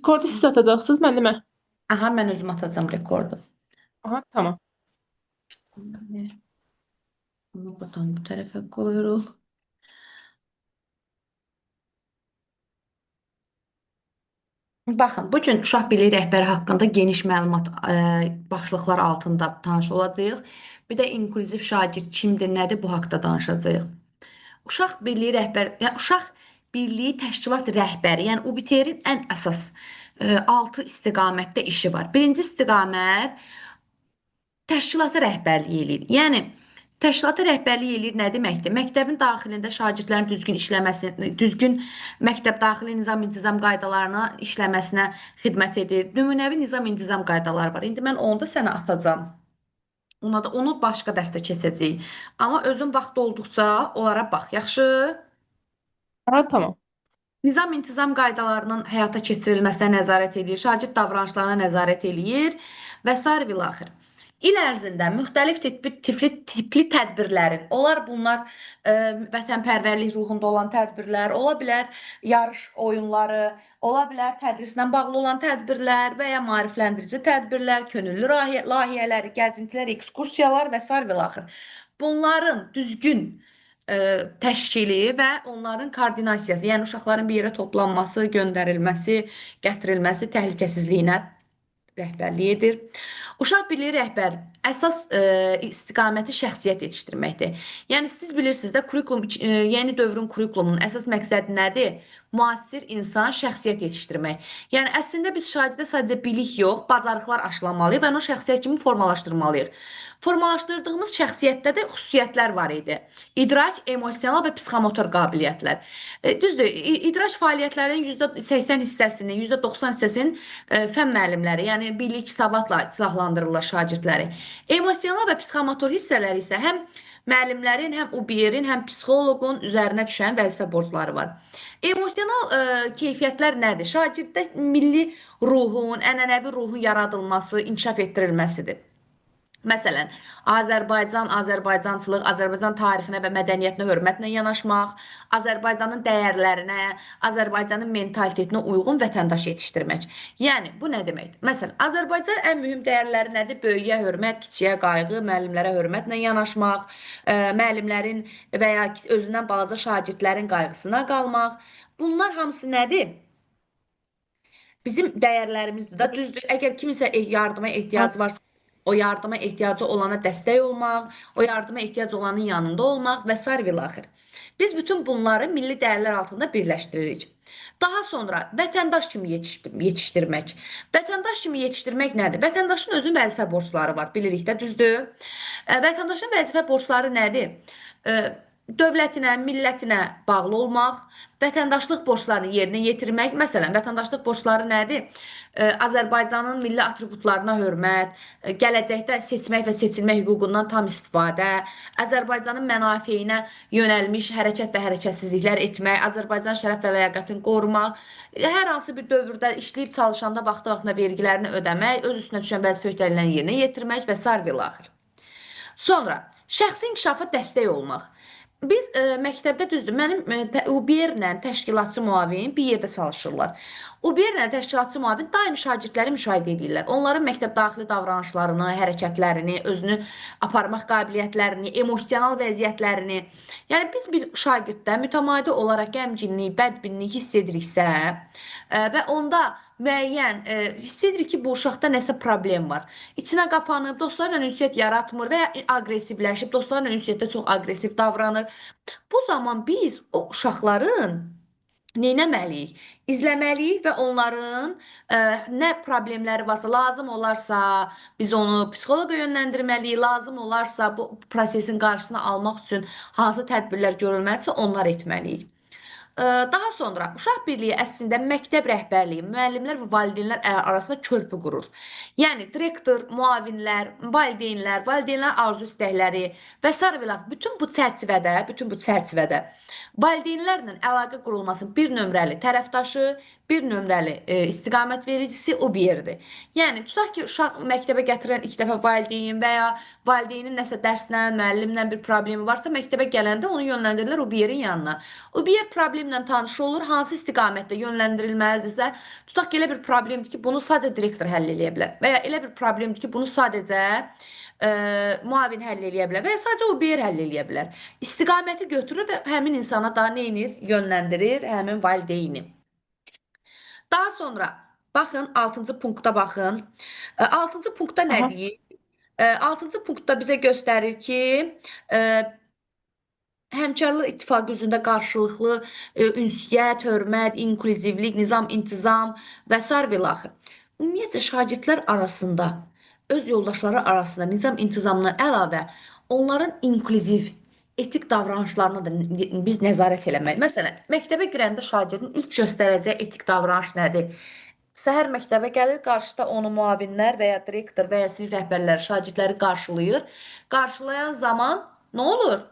Rekordu siz atacaqsınız, mən demə. Aha, mən özüm atacağım rekordu. Aha, tamam. Bunu buradan bu tərəfə qoyuruq. Baxın, bu gün uşaq birliyi rəhbəri haqqında geniş məlumat başlıqlar altında tanış olacağıq. Bir də inklüziv şagird kimdir, nədir bu haqqda danışacağıq. Uşaq birliyi rəhbəri, yəni uşaq birliyi təşkilat rəhbəri, yəni UBTR-in ən əsas 6 istiqamətdə işi var. Birinci istiqamət təşkilata rəhbərlik eləyir. Yəni təşkilata rəhbərlik eləyir nə deməkdir? Məktəbin daxilində şagirdlərin düzgün işləməsi, düzgün məktəb daxili nizam-intizam qaydalarına işləməsinə xidmət edir. Nümunəvi nizam-intizam qaydaları var. İndi mən onu da sənə atacağam. Onu başqa dərsdə keçəcəyik. Amma özün vaxt olduqca onlara bax, yaxşı? Aha, tamam. Nizam-intizam qaydalarının həyata keçirilməsinə nəzarət edir, şagird davranışlarına nəzarət eləyir və sair və ilaxır. İl ərzində müxtəlif tipli tədbirlərin, bunlar vətənpərvərlik ruhunda olan tədbirlər, ola bilər yarış oyunları, ola bilər tədrislə bağlı olan tədbirlər və ya maarifləndirici tədbirlər, könüllü layihələr, gəzintilər, ekskursiyalar və sair və ilaxır. Bunların düzgün təşkili və onların koordinasiyası, yəni uşaqların bir yerə toplanması, göndərilməsi, gətirilməsi təhlükəsizliyinə rəhbərlik edir. Uşaq birliyi rəhbər əsas istiqaməti şəxsiyyət yetişdirməkdir. Yəni siz bilirsiniz də yeni dövrün kurikulumunun əsas məqsədi nədir? Müasir insan şəxsiyyət yetişdirmək. Yəni əslində biz şagirdə sadəcə bilik yox, bacarıqlar aşılamalıyıq və onu şəxsiyyət kimi formalaşdırmalıyıq. Formalaşdırdığımız şəxsiyyətdə də xüsusiyyətlər var idi. İdrac, emosional və psixomotor qabiliyyətlər. Düzdür, idrac fəaliyyətlərinin %80 hissəsini, %90 hissəsini fən müəllimləri, yəni bilik, savadla silahlandırırlar şagirdləri. Emosional və psixomotor hissələri isə həm müəllimlərin, həm UBR-in, həm psixoloqun üzərinə düşən vəzifə borcları var. Emosional keyfiyyətlər nədir? Şagirddə milli ruhun, ənənəvi ruhun yaradılması, inkişaf etdirilməsidir. Məsələn, Azərbaycan, Azərbaycançılıq, Azərbaycan tarixinə və mədəniyyətinə hörmətlə yanaşmaq, Azərbaycanın dəyərlərinə, Azərbaycanın mentalitetinə uyğun vətəndaş yetişdirmək. Yəni, bu nə deməkdir? Məsələn, Azərbaycan ən mühüm dəyərləri nədir? Böyüyə hörmət, kiçiyə qayğı, müəllimlərə hörmətlə yanaşmaq, müəllimlərin və ya özündən balaca şagirdlərin qayğısına qalmaq. Bunlar hamısı nədir? Bizim dəyərlərimizdir də, düzdür. Əgər kimisə yardıma ehtiyacı varsa, o yardıma ehtiyacı olana dəstək olmaq, o yardıma ehtiyacı olanın yanında olmaq və sair və ilaxır. Biz bütün bunları milli dəyərlər altında birləşdiririk. Daha sonra vətəndaş kimi yetişdirmək. Vətəndaş kimi yetişdirmək nədir? Vətəndaşın özünün vəzifə borcları var, bilirik də, düzdür. Vətəndaşın vəzifə borcları nədir? Dövlətinə, millətinə bağlı olmaq, vətəndaşlıq borclarını yerinə yetirmək. Məsələn, vətəndaşlıq borcları nədir? Azərbaycanın milli atributlarına hörmət, gələcəkdə seçmək və seçilmək hüququndan tam istifadə, Azərbaycanın mənafeyinə yönəlmiş hərəkət və hərəkətsizliklər etmək, Azərbaycan şərəf və ləyaqətini qorumaq, hər hansı bir dövrdə işləyib çalışanda vaxtı-vaxtına vergilərini ödəmək, öz üstünə düşən vəzifə öhdəliklərini yerinə yetirmək və sair və ilaxır. Sonra, şəxsi inkişafa dəstək olmaq. Biz məktəbdə düzdür, mənim UBR-lə təşkilatçı müavin bir yerdə çalışırlar. UBR-lə təşkilatçı müavin daim şagirdləri müşahidə edirlər. Onların məktəb daxili davranışlarını, hərəkətlərini, özünü aparmaq qabiliyyətlərini, emosional vəziyyətlərini. Yəni biz bir şagirddə mütəmadi olaraq qəmginlik, bədbinlik hiss ediriksə və onda müəyyən hiss edirik ki, bu uşaqda nəsə problem var. İçinə qapanıb, dostlarla ünsiyyət yaratmır və ya aqressivləşib, dostlarla ünsiyyətdə çox aqressiv davranır. Bu zaman biz o uşaqların neynəməliyik? İzləməliyik və onların nə problemləri varsa, lazım olarsa biz onu psixoloqa yönləndirməliyik, lazım olarsa bu prosesin qarşısını almaq üçün hansı tədbirlər görülməlidirsə, onlar etməliyik. Daha sonra uşaq birliyi əslində məktəb rəhbərliyi, müəllimlər və valideynlər arasında körpü qurur. Yəni direktor, müavinlər, valideynlər arzu istəkləri və s. bütün bu çərçivədə valideynlərlə əlaqə qurulmasının bir nömrəli tərəfdaşı, bir nömrəli istiqamət vericisi o bir yerdir. Yəni tutaq ki, uşaq məktəbə gətirən ilk dəfə valideyn və ya valideynin nəsə dərslə, müəllimlə bir problemi varsa, məktəbə gələndə onu yönləndirirlər o bir yerin yanına. O bir yer problemi problemlə tanış olur, hansı istiqamətdə yönləndirilməlidirsə, tutaq ki, elə bir problemdir ki, bunu sadəcə direktor həll edə bilər və ya elə bir problemdir ki, bunu sadəcə müavin həll edə bilər və ya sadəcə o bir yer həll edə bilər. İstiqaməti götürür və həmin insana da nə edir? Yönləndirir həmin valideyni. Daha sonra baxın 6-cı punktda baxın. 6-cı punktda nə Aha. deyir? 6-cı punktda bizə göstərir ki, e, Həmkarlar İttifaqı üzrə qarşılıqlı ünsiyyət, hörmət, inklüzivlik, nizam, intizam və sair və ilaxır. Ümumiyyətcə şagirdlər arasında, öz yoldaşları arasında nizam, intizamdan əlavə onların inklüziv, etik davranışlarına da biz nəzarət eləməliyik. Məsələn, məktəbə girəndə şagirdin ilk göstərəcəyi etik davranış nədir? Səhər məktəbə gəlir, qarşıda onu müavinlər və ya direktor və ya sinif rəhbərləri şagirdləri qarşılayır. Qarşılayan zaman nə olur?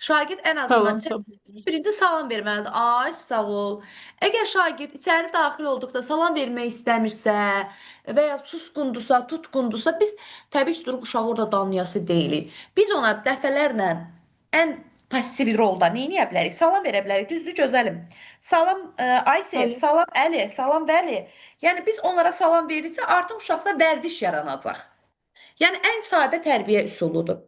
Şagird ən azından Salam, salam. birinci salam verməlidir. Ay, sağ ol. Əgər şagird içəri daxil olduqda salam vermək istəmirsə və ya susqundursa, tutqundursa, biz təbii ki, durub uşağı orada danlayası deyilik. Biz ona dəfələrlə ən passiv rolda nə edə bilərik? Salam verə bilərik. Düzdür, gözəlim. Salam Aysel, Bəli. salam Əli, salam Vəli. Yəni biz onlara salam verdikcə artıq uşaqda vərdiş yaranacaq. Yəni ən sadə tərbiyə üsuludur.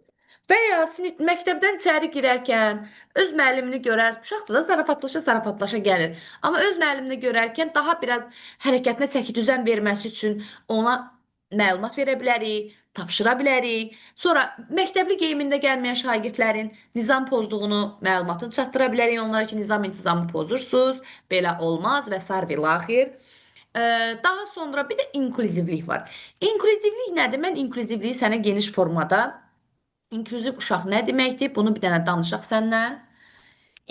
Və ya sinif məktəbdən içəri girərkən öz müəllimini görər, uşaq da zarafatlaşa gəlir. Amma öz müəllimini görərkən daha biraz hərəkətinə çəki düzən verməsi üçün ona məlumat verə bilərik, tapşıra bilərik. Sonra məktəbli geyimində gəlməyən şagirdlərin nizam pozduğunu məlumatını çatdıra bilərik. Onlara ki, nizam intizamı pozursunuz, belə olmaz və sair və ilaxir. Daha sonra bir də inklüzivlik var. İnklüzivlik nədir? Mən inklüzivliyi sənə geniş formada İnklüziv uşaq nə deməkdir? Bunu bir dənə danışaq səndən.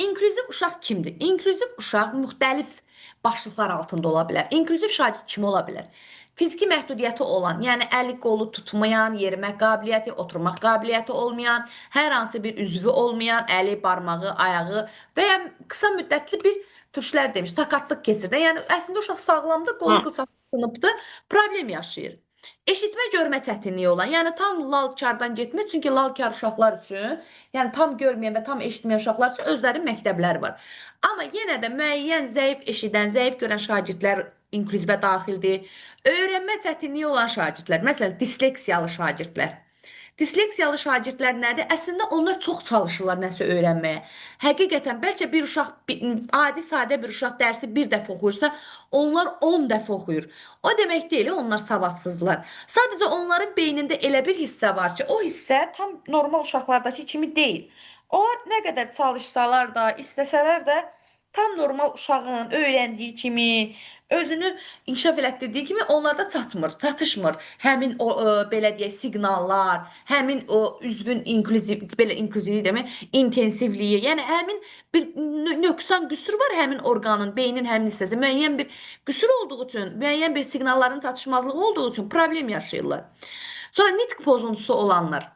İnklüziv uşaq kimdir? İnklüziv uşaq müxtəlif başlıqlar altında ola bilər. İnklüziv şagird kim ola bilər? Fiziki məhdudiyyəti olan, yəni əli qolu tutmayan, yerimək qabiliyyəti, oturmaq qabiliyyəti olmayan, hər hansı bir üzvü olmayan, əli, barmağı, ayağı və ya qısa müddətli bir türklər demiş, sakatlıq keçirdən. Yəni əslində uşaq sağlamdır, qolu Ha. qısa sınıbdır, problem yaşayır. Eşitmə görmə çətinliyi olan, yəni tam lal-kardan getmir, çünki lal-kar uşaqlar üçün, yəni tam görməyən və tam eşitməyən uşaqlar üçün özlərinin məktəbləri var. Amma yenə də müəyyən zəif eşidən, zəif görən şagirdlər inklüzivə daxildir. Öyrənmə çətinliyi olan şagirdlər, məsələn, disleksiyalı şagirdlər. Disleksiyalı şagirdlər nədir? Əslində onlar çox çalışırlar nəsə öyrənməyə. Həqiqətən bəlkə bir uşaq adi sadə bir uşaq dərsi bir dəfə oxuyursa, onlar 10 dəfə oxuyur. O demək deyil, onlar savadsızdılar. Sadəcə onların beynində elə bir hissə var ki, o hissə tam normal uşaqlardakı kimi deyil. Onlar nə qədər çalışsalar da, istəsələr də tam normal uşağın öyrəndiyi kimi, özünü inkişaf elətdirdiyi kimi onlarda çatışmır. Həmin o belə deyək siqnallar, həmin o üzvün belə inklüzivlik demək, intensivliyi, yəni həmin bir nöqsan qüsur var həmin orqanın, beynin həmin hissəsində müəyyən bir qüsur olduğu üçün, müəyyən bir siqnalların çatışmazlığı olduğu üçün problem yaşayırlar. Sonra nitq pozuntusu olanlar.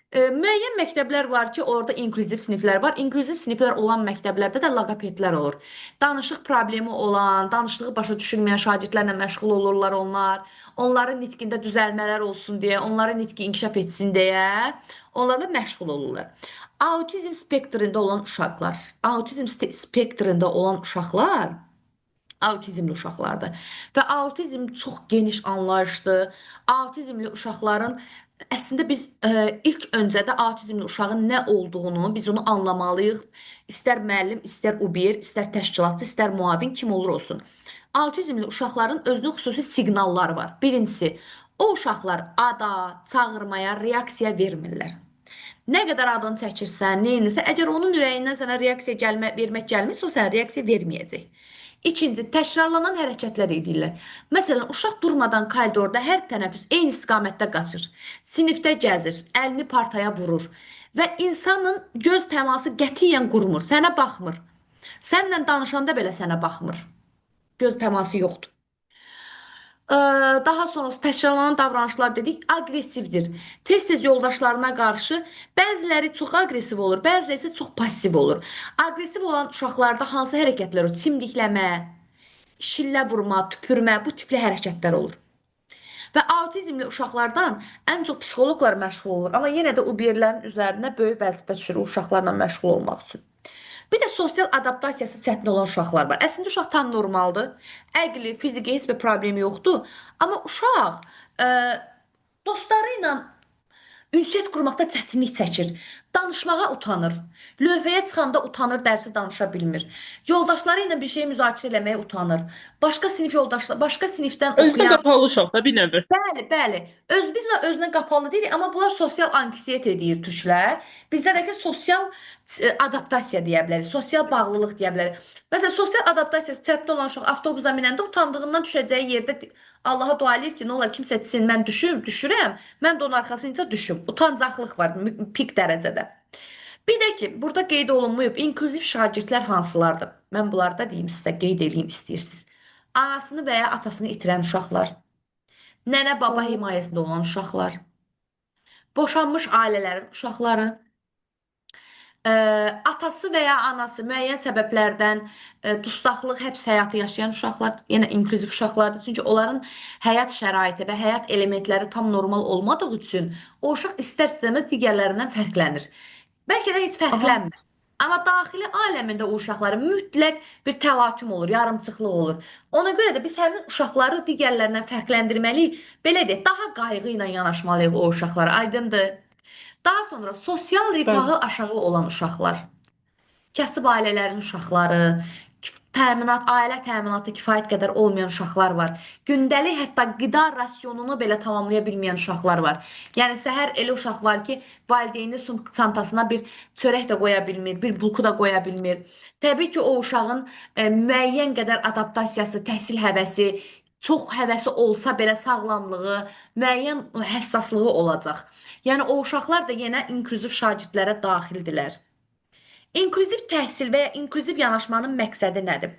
Müəyyən məktəblər var ki, orada inklüziv siniflər var. İnklüziv siniflər olan məktəblərdə də loqopedlər olur. Danışıq problemi olan, danışığı başa düşülməyən şagirdlərlə məşğul olurlar onlar. Onların nitqində düzəlmələr olsun deyə, onların nitqi inkişaf etsin deyə onlarla məşğul olurlar. Autizm spektrində olan uşaqlar, autizmli uşaqlardır. Və autizm çox geniş anlayışlı. Autizmli uşaqların əslində biz ilk öncədə autizmli uşağın nə olduğunu biz onu anlamalıyıq. İstər müəllim, istər UBR, istər təşkilatçı, istər müavin kim olur olsun. Autizmli uşaqların özünün xüsusi siqnalları var. Birincisi, o uşaqlar ada, çağırmaya reaksiya vermirlər. Nə qədər adını çəkirsən, neyinirsə, əgər onun ürəyindən sənə reaksiya vermək gəlmirsə, o sənə reaksiya verməyəcək. İkinci, təkrarlanan hərəkətlər edirlər. Məsələn, uşaq durmadan koridorda hər tənəffüs eyni istiqamətdə qaçır. Sinifdə gəzir, əlini partaya vurur və insanın göz təması qətiyyən qurmur, sənə baxmır. Səninlə danışanda belə sənə baxmır. Göz təması yoxdur. Daha sonra təkrarlanan davranışlar dedik, aqressivdir. Tez-tez yoldaşlarına qarşı bəziləri çox aqressiv olur, bəziləri isə çox passiv olur. Aqressiv olan uşaqlarda hansı hərəkətlər olur? Çimdikləmə, şillə vurma, tüpürmə, bu tipli hərəkətlər olur. Və autizmli uşaqlardan ən çox psixoloqlar məşğul olur, amma yenə də UBR-lərin üzərinə böyük vəzifə düşür uşaqlarla məşğul olmaq üçün. Bir də sosial adaptasiyası çətin olan uşaqlar var. Əslində uşaq tam normaldır. Əqli, fiziki heç bir problemi yoxdur. Amma uşaq ə, dostları ilə ünsiyyət qurmaqda çətinlik çəkir. Danışmağa utanır. Lövhəyə çıxanda utanır, dərsi danışa bilmir. Yoldaşları ilə bir şey müzakirə etməyə utanır. Başqa sinif yoldaşlar, başqa sinifdən Özünə oxuyan. qapalı uşaq da bir növ. Bəli, bəli. Biz özünə qapalı deyirik, amma bunlar sosial anksiyete deyir türklər. Bizdə də ki, sosial adaptasiya deyə bilərik, sosial bağlılıq deyə bilərik. Məsələn, sosial adaptasiyası çətin olan uşaq avtobusa minəndə utandığından düşəcəyi yerdə Allaha dua eləyir ki, nə olar kimsə desin mən düşürəm, mən də onun arxasınca düşüm. Utancaqlıq var pik dərəcədə. Bir də ki, burada qeyd olunmayıb inklüziv şagirdlər hansılardır? Mən bunlarda deyim sizə, qeyd edeyim istəyirsiniz. Anasını və ya atasını itirən uşaqlar, nənə baba Sağ himayəsində olan uşaqlar, boşanmış ailələrin uşaqları, ə, atası və ya anası müəyyən səbəblərdən dustaqlıq, həbs həyatı yaşayan uşaqlar, yenə inklüziv uşaqlardır. Çünki onların həyat şəraiti və həyat elementləri tam normal olmadığı üçün o uşaq istər-istəməz digərlərindən fərqlənir. Bəlkə də heç Aha, fərqlənmir. Amma daxili aləmində o uşaqların mütləq bir təlatüm olur, yarımçıqlıq olur. Ona görə də biz həmin uşaqları digərlərindən fərqləndirməliyik. Belə deyək, daha qayğı ilə yanaşmalıyıq o uşaqlara. Aydındır? Daha sonra sosial bəli. rifahı aşağı olan uşaqlar, kasıb ailələrin uşaqları, ailə təminatı kifayət qədər olmayan uşaqlar var. Gündəlik hətta qida rasionunu belə tamamlaya bilməyən uşaqlar var. Yəni səhər elə uşaq var ki, valideyni çantasına bir çörək də qoya bilmir, bir bulku da qoya bilmir. Təbii ki, o uşağın müəyyən qədər adaptasiyası, təhsil həvəsi, çox həvəsi olsa belə sağlamlığı, müəyyən həssaslığı olacaq. Yəni o uşaqlar da yenə inklüziv şagirdlərə daxildirlər. İnklüziv təhsil və ya inklüziv yanaşmanın məqsədi nədir?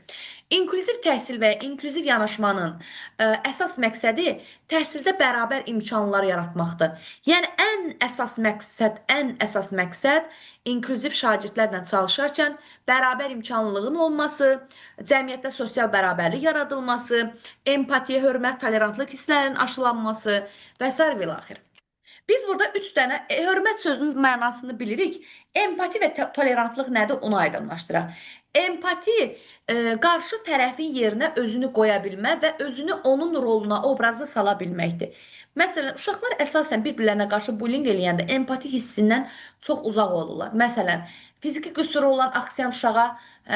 İnklüziv təhsil və ya inklüziv yanaşmanın əsas məqsədi təhsildə bərabər imkanlar yaratmaqdır. Yəni ən əsas məqsəd inklüziv şagirdlərlə çalışarkən bərabər imkanlılığın olması, cəmiyyətdə sosial bərabərlik yaradılması, empatiya, hörmət, tolerantlıq hisslərinin aşılanması və s. və ilaxır. Biz burada üç dənə hörmət sözünün mənasını bilirik. Empati və tolerantlıq nədir? Onu aydınlaşdıraq. Empati qarşı tərəfin yerinə özünü qoya bilmə və özünü onun roluna, obrazına sala bilməkdir. Məsələn, uşaqlar əsasən bir-birlərinə qarşı bullying eləyəndə empati hissindən çox uzaq olurlar. Məsələn, fiziki qüsuru olan aksiyan uşağa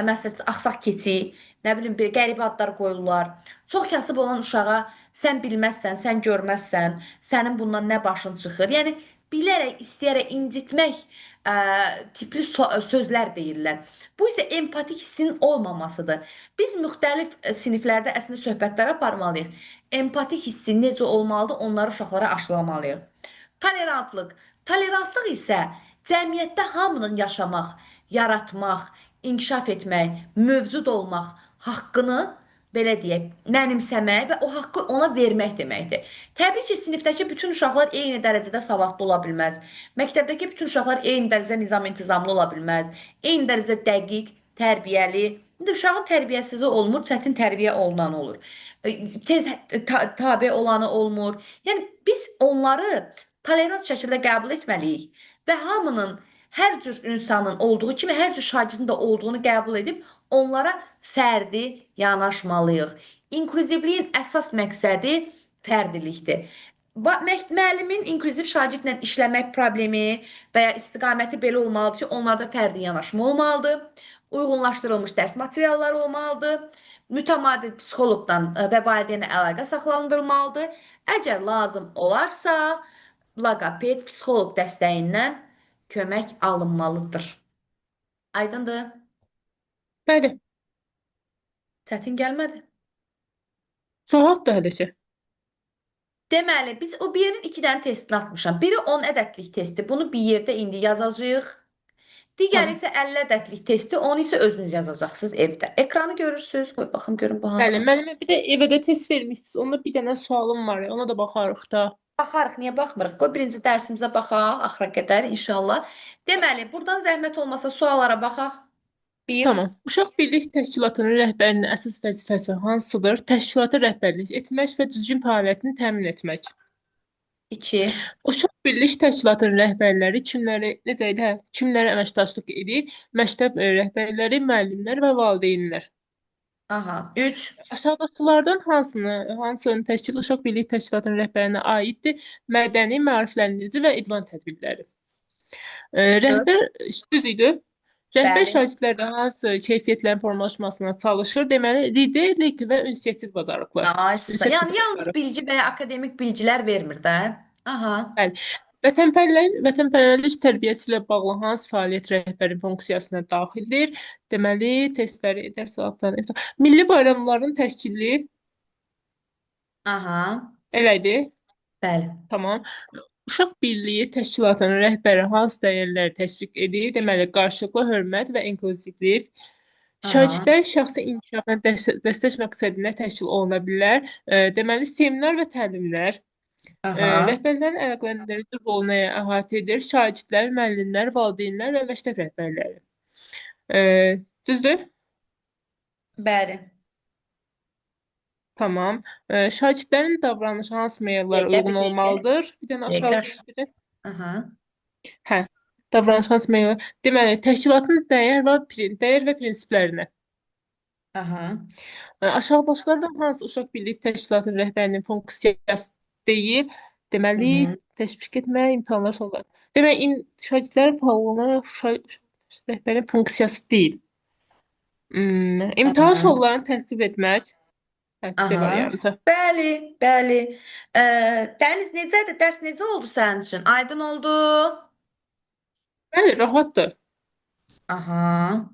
məsələn, axsaq keçi, nə bilim, qəribə adlar qoyurlar. Çox kasıb olan uşağa sən bilməzsən, sən görməzsən, sənin bundan nə başın çıxır. Yəni bilərək, istəyərək incitmək tipli sözlər deyirlər. Bu isə empati hissinin olmamasıdır. Biz müxtəlif siniflərdə əslində söhbətlər aparmalıyıq. Empati hissi necə olmalıdır, onları uşaqlara aşılamalıyıq. Tolerantlıq. Tolerantlıq isə cəmiyyətdə hamının yaşamaq, yaratmaq, inkişaf etmək, mövcud olmaq haqqını belə deyək, mənimsəmək və o haqqı ona vermək deməkdir. Təbii ki, sinifdəki bütün uşaqlar eyni dərəcədə savadlı ola bilməz. Məktəbdəki bütün uşaqlar eyni dərəcədə nizam-intizamlı ola bilməz. Eyni dərəcədə dəqiq, tərbiyəli. İndi uşağın tərbiyəsizi olmur, çətin tərbiyə olunan olur. Tez tabe olanı olmur. Yəni biz onları tolerant şəkildə qəbul etməliyik və hamının hər cür insanın olduğu kimi hər cür şagirdin də olduğunu qəbul edib onlara fərdi yanaşmalıyıq. İnklüzivliyin əsas məqsədi fərdilikdir. Müəllimin inklüziv şagirdlə işləmək problemi və ya istiqaməti belə olmalıdır ki, onlarda fərdi yanaşma olmalıdır, uyğunlaşdırılmış dərs materialları olmalıdır, mütəmadi psixoloqdan və valideynlə əlaqə saxlandırılmalıdır. Əgər lazım olarsa, loqoped, psixoloq dəstəyindən kömək alınmalıdır. Aydındır? Bəli. Çətin gəlmədi. Rahatdır hələ ki. Deməli, biz o bir yerin 2 dənə testini atmışam. Biri 10 ədədlik testi. Bunu bir yerdə indi yazacağıq. Digəri Tamam. isə 50 ədədlik testi. Onu isə özünüz yazacaqsınız evdə. Ekranı görürsünüz. Qoy baxım görün bu hansı Bəli, olsun. müəllimə bir də evdə test vermişsiniz. Onda bir dənə sualım var ya, ona da baxarıq da. Baxarıq, niyə baxmırıq? Qoy birinci dərsimizə baxaq, axıra qədər inşallah. Deməli, buradan zəhmət olmasa suallara baxaq. 1. Tamam. Uşaq Birlik Təşkilatının rəhbərinin əsas vəzifəsi hansıdır? Təşkilata rəhbərlik etmək və düzgün fəaliyyətini təmin etmək. 2. Uşaq birlik təşkilatının rəhbərləri kimləri necə idi? Hə, kimlərə əməkdaşlıq edir? Məktəb rəhbərləri, müəllimlər və valideynlər. Aha. 3. Aşağıdakılardan hansının təşkil uşaq birlik təşkilatının rəhbərinə aiddir? Mədəni, maarifləndirici və idman tədbirləri. 4. Rəhbər düz idi. Rəhbər Bəli. şagirdlərdə hansı keyfiyyətlərin formalaşmasına çalışır? Deməli, liderlik və ünsiyyətsiz bacarıqlar. Nice. Ünsiyyət Yəni yalnız bacarıqları. bilgi və ya akademik bilgilər vermir də. Aha. Bəli. Vətənpərvərlik tərbiyəsi ilə bağlı hansı fəaliyyət rəhbərin funksiyasına daxildir? Deməli, testləri, dərs saatları, milli bayramların təşkili Aha. elə idi. Bəli. Tamam. Uşaq birliyi təşkilatının rəhbəri hansı dəyərləri təşviq edir? Deməli, qarşılıqlı hörmət və inklüzivlik. Aha. Şagirdlərin şəxsi inkişafına dəstək məqsədilə təşkil oluna bilər. Deməli, seminar və təlimlər. Aha. Rəhbərlərin əlaqələndirici rolunu əhatə edir. Şagirdlər, müəllimlər, valideynlər və məktəb rəhbərləri. Düzdür? Bəli. Tamam. Şagirdlərin davranışı hansı meyillərə Dəqiqə, uyğun bir dəqiqə. olmalıdır? Bir dənə aşağı Dəqiqə. gedirin. Aha. Hə. Davranış hansı meyillər? Deməli, təşkilatın dəyər və prinsiplərinə. Aha. Aşağıdakılardan hansı uşaq birlik təşkilatının rəhbərinin funksiyası deyil? Hı Deməli, -hı. təşviq etmə, imtahanlar sonlar. Demək, şagirdlərin fəallığına rəhbərin funksiyası deyil. İmtahan Aha. suallarını tərtib etmək. Hə, C Aha. variantı. Bəli, bəli. Dəniz necədir? Dərs necə oldu sənin üçün? Aydın oldu? Bəli, rahatdır. Aha.